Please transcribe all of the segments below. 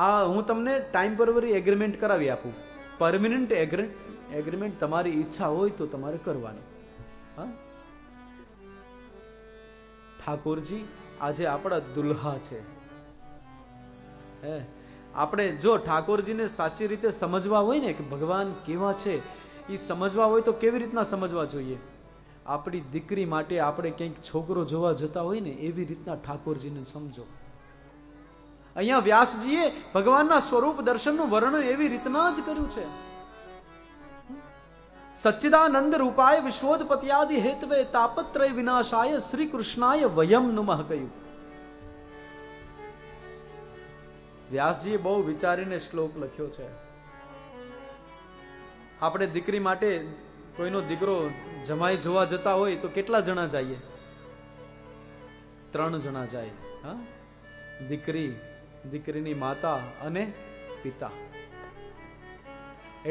આ હું તમને ટેમ્પરરી એગ્રીમેન્ટ કરાવી આપું. પરમિનન્ટ એગ્રીમેન્ટ તમારી ઈચ્છા હોય તો તમારે કરવાનું. હા, ઠાકોરજી આજે આપણા દુલ્હા છે. હે, આપણે જો ઠાકોરજીને સાચી રીતે સમજવા હોય ને કે ભગવાન કેવા છે એ સમજવા હોય તો કેવી રીતના સમજવા જોઈએ? આપણી દીકરી માટે આપણે કંઈક છોકરો જોવા જતા હોય ને એવી રીતના ઠાકોરજીને સમજો. અહીંયા વ્યાસજીએ ભગવાનના સ્વરૂપ દર્શનનું વર્ણન એવી રીતના જ કર્યું છે. સચ્ચિદાનંદ રૂપાય વિશ્વોત્પત્યાદિ હેતવે તાપત્રય વિનાશાય શ્રી કૃષ્ણાય વયમ નુમઃ કહ્યું. વ્યાસજીએ બહુ વિચારીને શ્લોક લખ્યો છે. આપણે દીકરી માટે કોઈનો દીકરો જમાઈ જોવા જતા હોય તો કેટલા જણા જઈએ? 3 જણા જાય. હા, દીકરી, દીકરીની માતા અને પિતા.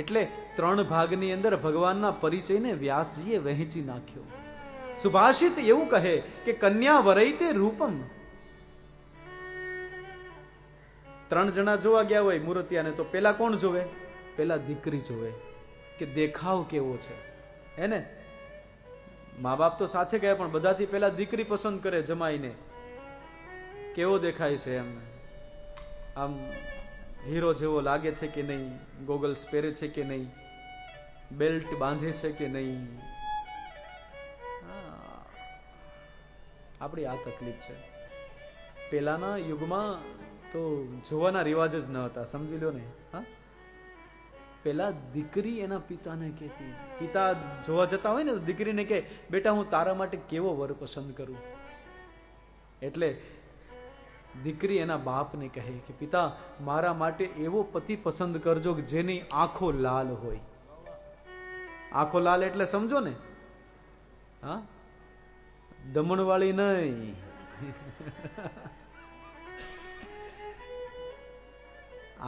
એટલે 3 ભાગની અંદર ભગવાનના પરિચયને વ્યાસજીએ વહેંચી નાખ્યો. સુભાષિત એવું કહે કે કન્યા વરૈતે રૂપમ. 3 જણા જોવા ગયા હોય મૂર્તિયાને તો પેલા કોણ જોવે? પેલા દીકરી જોવે કે દેખાવ કેવો છે. હે ને, મા બાપ તો સાથે ગયા પણ બધાથી પેલા દીકરી પસંદ કરે જમાઈને. કેવો દેખાય છે, એમ આમ હીરો જેવો લાગે છે કે નહીં, ગોગલ્સ પહેરે છે કે નહીં, બેલ્ટ બાંધે છે કે નહીં. આપણી આ તકલીફ છે. પેલાના યુગમાં તો જોવાના રિવાજ જ ન હતા, સમજી લો ને. હા, પેલા દીકરી એના પિતાને કહેતી. પિતા જોવા જતા હોય ને તો દીકરીને કહે, બેટા હું તારા માટે કેવો વર પસંદ કરું. એટલે દીકરી એના બાપને કહે કે પિતા મારા માટે એવો પતિ પસંદ કરજો કે જેની આંખો લાલ હોય. આંખો લાલ એટલે સમજો ને, હા, દમણવાળી નહીં.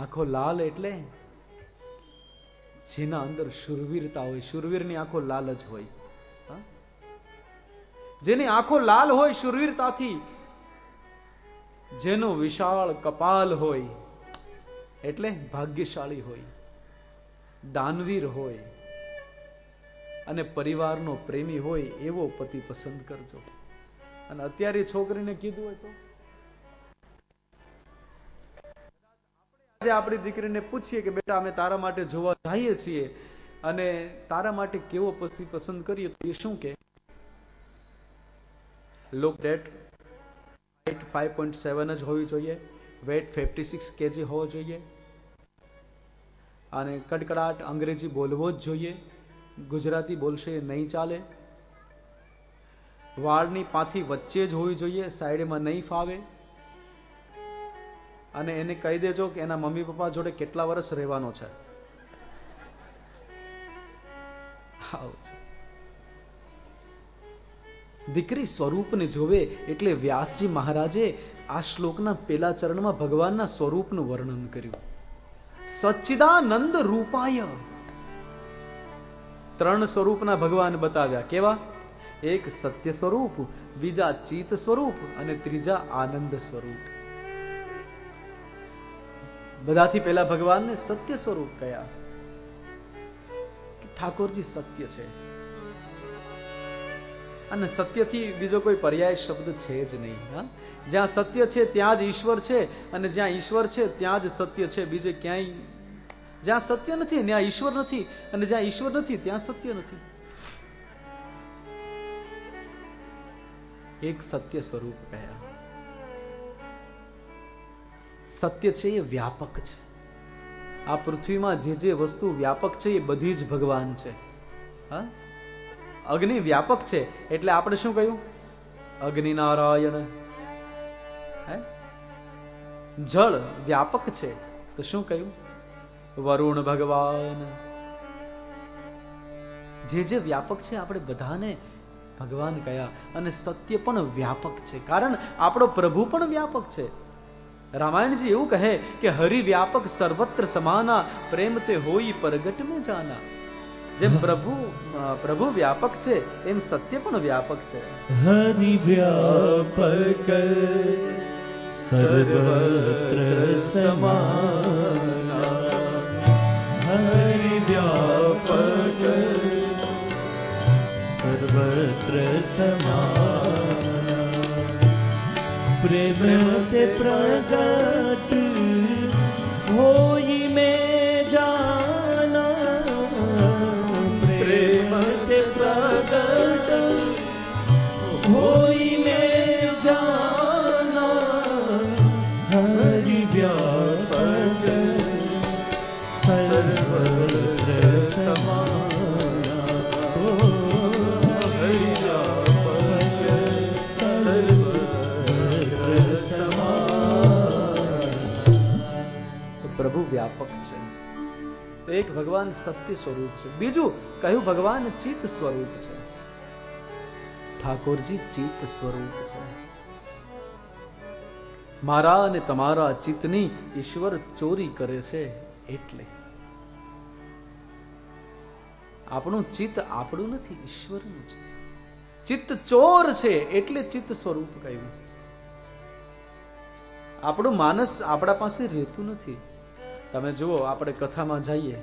આંખો લાલ એટલે જેના અંદર શુરવીરતા હોય. શુરવીરની આંખો લાલ જ હોય. હા, જેની આંખો લાલ હોય શુરવીરતાથી, જેનો વિશાળ કપાલ હોય એટલે ભાગ્યશાળી હોય, દાનવીર હોય અને પરિવારનો પ્રેમી હોય એવો પતિ પસંદ કરજો. અને અત્યારે છોકરીને કીધું હોય તો આજે આપણી દીકરીને પૂછીએ કે બેટા અમે તારા માટે જોવા જઈએ છીએ અને તારા માટે કેવો પતિ પસંદ કરીએ તો એ શું કે? લુક ધેટ 5.7 જ હોવી જોઈએ, વેટ 56 kg હોવો જોઈએ અને કડકડાટ અંગ્રેજી બોલવો જ જોઈએ, ગુજરાતી બોલશે નહીં ચાલે, વાળની પાથી વચ્ચે જ હોવી જોઈએ, સાઈડમાં નહીં ફાવે, અને એને કહી દેજો કે એના મમ્મી પપ્પા જોડે કેટલા વર્ષ રહેવાનો છે. દીકરી સ્વરૂપને જોવે એટલે વ્યાસજી મહારાજે આ શ્લોકના પેલા ચરણમાં ભગવાનના સ્વરૂપનું વર્ણન કર્યું. સચ્ચિદાનંદ રૂપાય 3 સ્વરૂપના ભગવાન બતાવ્યા. કેવા? એક સત્ય સ્વરૂપ, બીજા ચિત સ્વરૂપ અને ત્રીજા આનંદ સ્વરૂપ. બધાથી પહેલા ભગવાનને સત્ય સ્વરૂપ કયા. ઠાકોરજી સત્ય છે અને સત્યથી બીજો કોઈ પર્યાય શબ્દ છે જ નહીં. હા, જ્યાં સત્ય છે ત્યાં જ ઈશ્વર છે અને જ્યાં ઈશ્વર છે ત્યાં જ સત્ય છે. બીજે ક્યાંય જ્યાં સત્ય નથી ત્યાં ઈશ્વર નથી અને જ્યાં ઈશ્વર નથી ત્યાં સત્ય નથી. એક સત્ય સ્વરૂપ કયા. સત્ય છે એ વ્યાપક છે. આ પૃથ્વીમાં જે જે વસ્તુ વ્યાપક છે એ બધી જ ભગવાન છે. હા, અગ્નિ વ્યાપક છે એટલે આપણે શું કહ્યું? અગ્નિ નારાયણ. જળ વ્યાપક છે તો શું કહ્યું? વરુણ ભગવાન. જે જે વ્યાપક છે આપણે બધાને ભગવાન કયા. અને સત્ય પણ વ્યાપક છે કારણ આપણો પ્રભુ પણ વ્યાપક છે. રામાયણજી એવું કહે કે હરિ વ્યાપક સર્વત્ર સમાના, પ્રેમ તે હોઈ પરગટ में जाना. જેમ પ્રભુ વ્યાપક છે એમ સત્ય પણ વ્યાપક છે. હરિ વ્યાપક સર્વત્ર સમાના, તે પ્રગટ હોઈ મેં જાના, પ્રેમ તે પ્રગટ હોઈ મેં જાના, હરિ વ્યાપક સર્વત્ર સમાયા, હરિ વ્યાપક સર્વત્ર સમાયા. પ્રભુ વ્યાપક છે. તો એક ભગવાન સત્ય સ્વરૂપ છે, બીજું કહ્યું ભગવાન ચિત્ત સ્વરૂપ છે. ઠાકોરજી ચિત્ત સ્વરૂપ છે. મારા અને તમારા ચિત્તની ઈશ્વર ચોરી કરે છે. એટલે આપણું ચિત્ત આપણું નથી, ઈશ્વરનું છે. ચિત્ત ચોર છે એટલે ચિત્ત સ્વરૂપ કહ્યું. આપણું માનસ આપણા પાસે રહેતું નથી. તમે જુઓ, આપણે કથામાં જઈએ,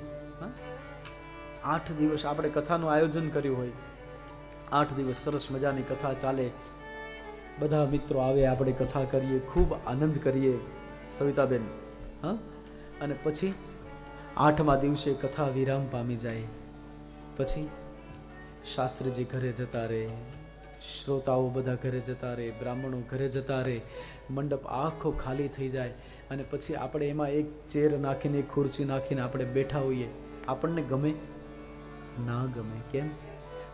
8 દિવસ આપણે કથાનું આયોજન કર્યું હોય, 8 દિવસ સરસ મજાની કથા ચાલે, બધા મિત્રો આવે, આપણે કથા કરીએ, ખૂબ આનંદ કરીએ, સવિતાબેન. અને પછી 8મા દિવસે કથા વિરામ પામી જાય. પછી શાસ્ત્રીજી ઘરે જતા રહે, શ્રોતાઓ બધા ઘરે જતા રહે, બ્રાહ્મણો ઘરે જતા રહે, મંડપ આખો ખાલી થઈ જાય. અને પછી આપણે એમાં એક ચેર નાખીને, એક ખુરશી નાખીને આપણે બેઠા હોઈએ. આપણને ગમે? ના ગમે. કેમ?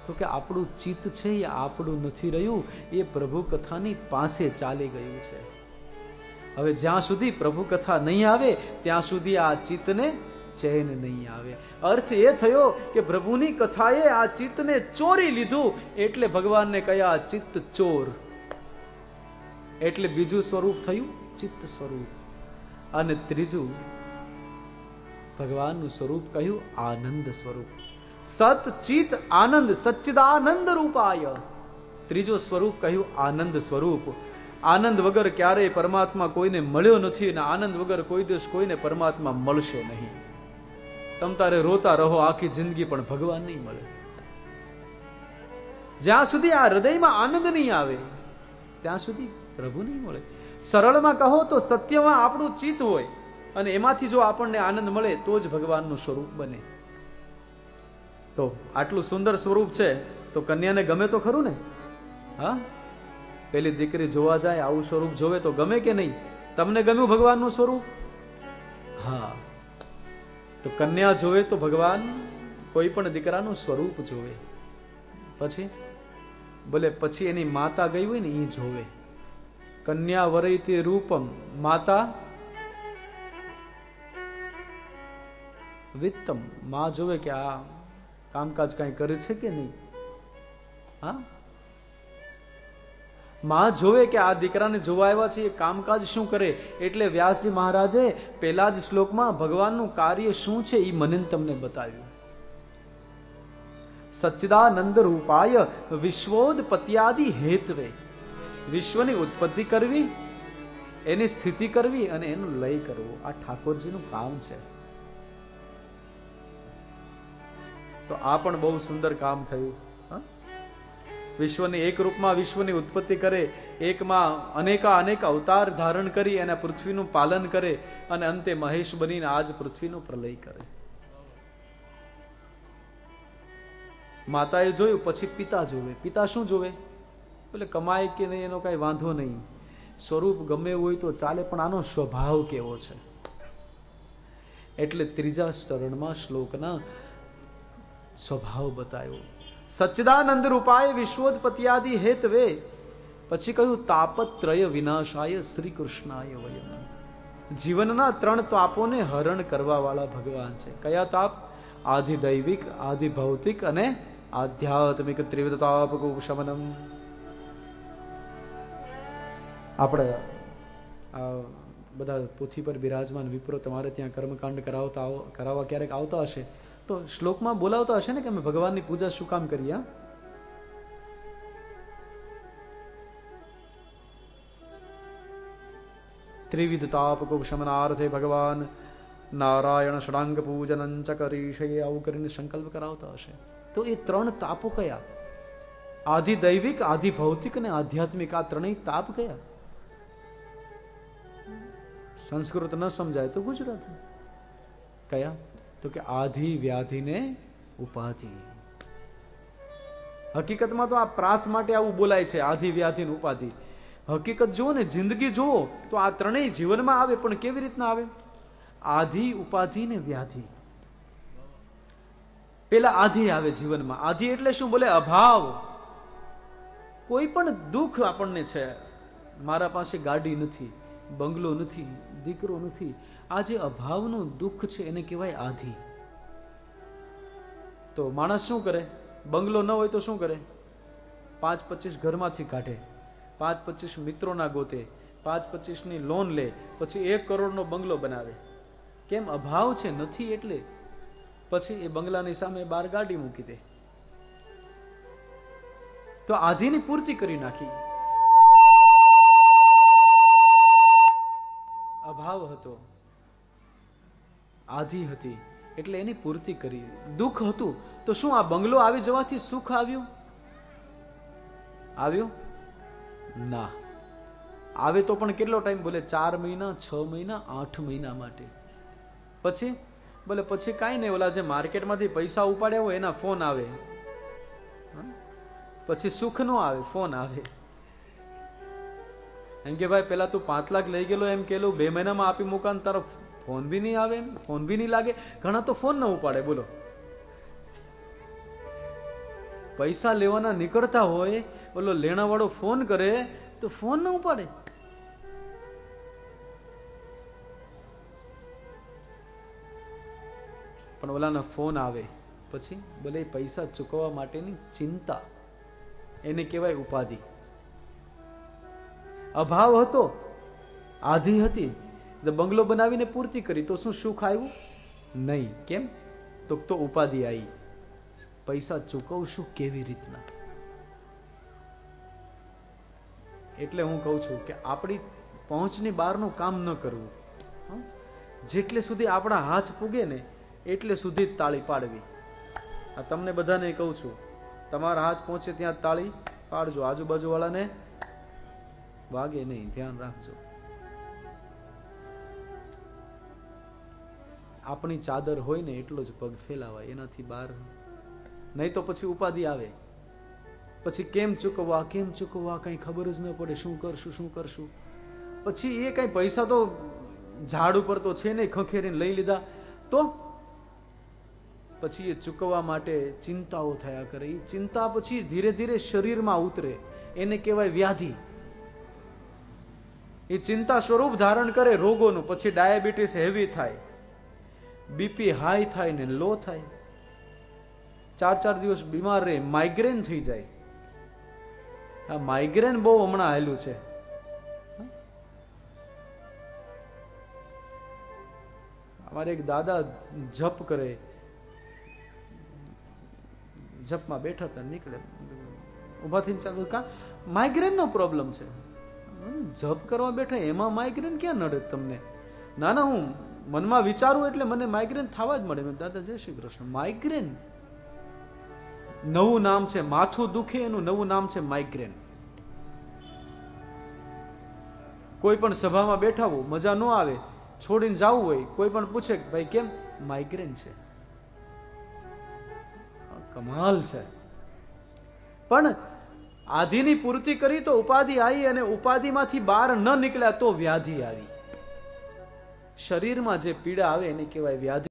તો કે આપણું ચિત્ત છે એ આપણું નથી રહ્યું, એ પ્રભુ કથાની પાસે ચાલી ગયું છે. હવે જ્યાં સુધી પ્રભુ કથા નહીં આવે ત્યાં સુધી આ ચિત્તને ચૈન નહીં આવે. અર્થ એ થયો કે પ્રભુની કથાએ આ ચિત્તને ચોરી લીધું, એટલે ભગવાનને કયા ચિત્ત ચોર. એટલે બીજું સ્વરૂપ થયું ચિત્ત સ્વરૂપ. અને ત્રીજું ભગવાનનું સ્વરૂપ કહ્યું આનંદ સ્વરૂપ. સત ચિત આનંદ, સચ્ચિદાનંદ રૂપાય. ત્રીજો સ્વરૂપ કહ્યું આનંદ સ્વરૂપ. આનંદ વગર ક્યારેય પરમાત્મા કોઈને મળ્યો નથી, અને આનંદ વગર કોઈ દિવસ કોઈને પરમાત્મા મળશે નહીં. તમ તારે રોતા રહો આખી જિંદગી, પણ ભગવાન નહીં મળે. જ્યાં સુધી આ હૃદયમાં આનંદ નહીં આવે ત્યાં સુધી પ્રભુ નહીં મળે. સરળમાં કહો તો સત્યમાં આપણું ચિત્ત હોય, અને એમાંથી જો આપણને આનંદ મળે તો જ ભગવાનનું સ્વરૂપ બને. તો આટલું સુંદર સ્વરૂપ છે તો કન્યાને ગમે તો ખરું ને? હા, પેલી દીકરી જોવા જાય, આવું સ્વરૂપ જોવે તો ગમે કે નહીં? તમને ગમ્યું ભગવાનનું સ્વરૂપ? હા. તો કન્યા જોવે તો ભગવાન કોઈ પણ દીકરાનું સ્વરૂપ જોવે. પછી ભલે પછી એની માતા ગઈ હોય ને એ જોવે. કન્યા વરૈતે રૂપમ માતા વિત્તમ. માં જોવે કે આ કામકાજ કઈ કરે છે કે નહીં. હા, માં જોવે કે આ દીકરાને જોવા આવ્યા છે એ કામકાજ શું કરે. એટલે વ્યાસજી મહારાજે પહેલા જ શ્લોકમાં ભગવાનનું કાર્ય શું છે એ મને તમને બતાવ્યું. સચ્ચિદાનંદ રૂપાય વિશ્વોત્પત્યાદિ હેતવે. વિશ્વની ઉત્પત્તિ કરવી, એની સ્થિતિ કરવી અને એનું લય કરવું, આ ઠાકોરજીનું કામ છે. તો આ પણ બહુ સુંદર કામ થયું. વિશ્વની એક રૂપમાં વિશ્વની ઉત્પત્તિ કરે, એકમાં અનેક અવતાર ધારણ કરી અને પૃથ્વીનું પાલન કરે, અને અંતે મહેશ બનીને આજ પૃથ્વીનો પ્રલય કરે. માતાએ જોયું, પછી પિતા જોવે. પિતા શું જોવે? એટલે કમાય કે નહીં એનો કઈ વાંધો નહીં, સ્વરૂપ ગમે હોય તો ચાલે, પણ આનો સ્વભાવ કેવો છે. એટલે ત્રીજા ચરણમાં શ્લોકના સ્વભાવ બતાવ્યો. સચ્ચિદાનંદ રૂપાય વિશ્વોત્પત્યાદિ હેતવે. પછી કહ્યું તાપત્રય વિનાશાય શ્રી કૃષ્ણાય વયમ. જીવનના 3 તાપોને હરણ કરવા વાળા ભગવાન છે. કયા તાપ? આધિ દૈવિક, આધિ ભૌતિક અને આધ્યાત્મિક ત્રિવિધ તાપક ઉપશમનમ. આપણે આ બધા પોથી પર બિરાજમાન વિપ્રો તમારે ત્યાં કર્મકાંડ કરાવવા ક્યારેક આવતા હશે તો શ્લોકમાં બોલાવતા હશે ને કે અમે ભગવાનની પૂજા શું કામ કરીએ. ત્રિવિધ તાપકોપશમનાર્થે ભગવાન નારાયણ ષડાંગ પૂજનં ચ કરીશે, આવું કરીને સંકલ્પ કરાવતા હશે. તો એ 3 તાપો કયા? આધિ દૈવિક, આધિ ભૌતિક અને આધ્યાત્મિક. આ 3 તાપ કયા? સંસ્કૃત ન સમજાય તો ગુજરાતી. કયા? તો કે આધિ વ્યાધિને ઉપાધિ. હકીકતમાં તો આ પ્રાસ માટે આવું બોલાય છે, આધિ વ્યાધિ ને ઉપાધિ. હકીકત જુઓ ને, જિંદગી જુઓ તો આ ત્રણેય જીવનમાં આવે, પણ કેવી રીતના આવે? આધિ, ઉપાધિ ને વ્યાધિ. પેલા આધિ આવે જીવનમાં. આધિ એટલે શું? બોલે અભાવ. કોઈ પણ દુઃખ આપણને છે, મારા પાસે ગાડી નથી, બંગલો નથી, દીકરો નથી, આ જે અભાવનું દુઃખ છે એને કહેવાય આધિ. તો માણસ શું કરે? બંગલો ન હોય તો શું કરે? 5-25 ઘરમાંથી કાઢે, 5-25 મિત્રોના ગોતે, 5-25 ની લોન લે, પછી 1 કરોડનો બંગલો બનાવે. કેમ? અભાવ છે, નથી એટલે. પછી એ બંગલાની સામે 12 ગાડી મૂકી દે. તો આધિની પૂર્તિ કરી નાખી. અભાવ હતો, આધિ હતી એટલે એની પૂર્તિ કરી. દુઃખ હતું તો શું આ બંગલો આવી જવાથી સુખ આવ્યું? આવ્યું ના. આવે તો પણ કેટલો ટાઈમ? બોલે 4 મહિના, 6 મહિના, 8 મહિના માટે. પછી બોલે પછી કાંઈ નહીં, ઓલા જે માર્કેટમાંથી પૈસા ઉપાડ્યા હોય એના ફોન આવે. પછી સુખ નો આવે, ફોન આવે. એમ કે ભાઈ પેલા તું 5 લાખ લઈ ગયેલો, એમ કેલું 2 મહિનામાં આપી મૂકા, તારો ફોન બી નહીં આવે, ફોન બી નહીં લાગે. ઘણા તો ફોન ન ઉપાડે. બોલો, પૈસા લેવાના નીકળતા હોય, બોલો લેણા વાળો ફોન કરે તો ફોન ન ઉપાડે. પણ ઓલાના ફોન આવે પછી બોલે પૈસા ચૂકવવા માટેની ચિંતા, એને કહેવાય ઉપાધિ. અભાવ હતો, આધિ હતી, બંગલો બનાવીને પૂર્તિ કરી તો શું સુખ આવ્યું? નહીં. કેમ? તો ઉપાધિ આવી. પૈસા ચૂકવશું કેવી રીતના? એટલે હું કહું છું કે આપણી પહોંચની બહારનું કામ ન કરવું. જેટલે સુધી આપણા હાથ પૂગે ને એટલે સુધી જ તાળી પાડવી. આ તમને બધાને કહું છું, તમારા હાથ પહોંચે ત્યાં તાળી પાડજો, આજુબાજુ વાળાને વાગે નહીં, ધ્યાન રાખજો. આપણી ચાદર હોય ને એટલો જ પગ ફેલાવાય, એનાથી બહાર નહીં. તો પછી ઉપાધિ આવે. પછી કેમ ચૂકવવા, કેમ ચૂકવવા, કઈ ખબર જ ન પડે. શું કરશું, શું કરશું? પછી એ કઈ પૈસા તો ઝાડ ઉપર તો છે નહીં, ખંખેરીને લઈ લીધા તો પછી એ ચૂકવવા માટે ચિંતાઓ થયા કરે. એ ચિંતા પછી ધીરે ધીરે શરીરમાં ઉતરે, એને કહેવાય વ્યાધિ. એ ચિંતા સ્વરૂપ ધારણ કરે રોગોનું. પછી ડાયાબિટીસ હેવી થાય, બીપી હાઈ થાય ને લો થાય, 4-4 દિવસ બીમાર રહે, માઇગ્રેન થઈ જાય. આ માઇગ્રેન બહુ હમણાં આવેલું છે. અમારે એક દાદા જપ કરે, જપમાં બેઠા હતા, નીકળે, ઉભા થઈને ચાલુ, કા માઇગ્રેન નો પ્રોબ્લેમ છે? જપ કરવા બેઠા એમાં માઇગ્રેન ક્યાં નડે તમને? ના ના, હું મનમાં વિચારું એટલે મને માઇગ્રેન થવા જ મળે. દાદા જય શ્રી કૃષ્ણ. માઇગ્રેન નવું નામ છે, માથું દુખે એનું નવું નામ છે માઇગ્રેન. કોઈ પણ સભામાં બેઠા હો, મજા ન આવે, છોડીને જવું હોય, કોઈ પણ પૂછે ભાઈ કેમ? માઇગ્રેન છે. કમાલ છે. પણ આધિની પૂર્તિ કરી તો ઉપાધિ આવી, અને ઉપાધિમાંથી બહાર ન નીકળ્યા તો વ્યાધિ આવી. શરીરમાં જે પીડા આવે એને કહેવાય વ્યાધિ.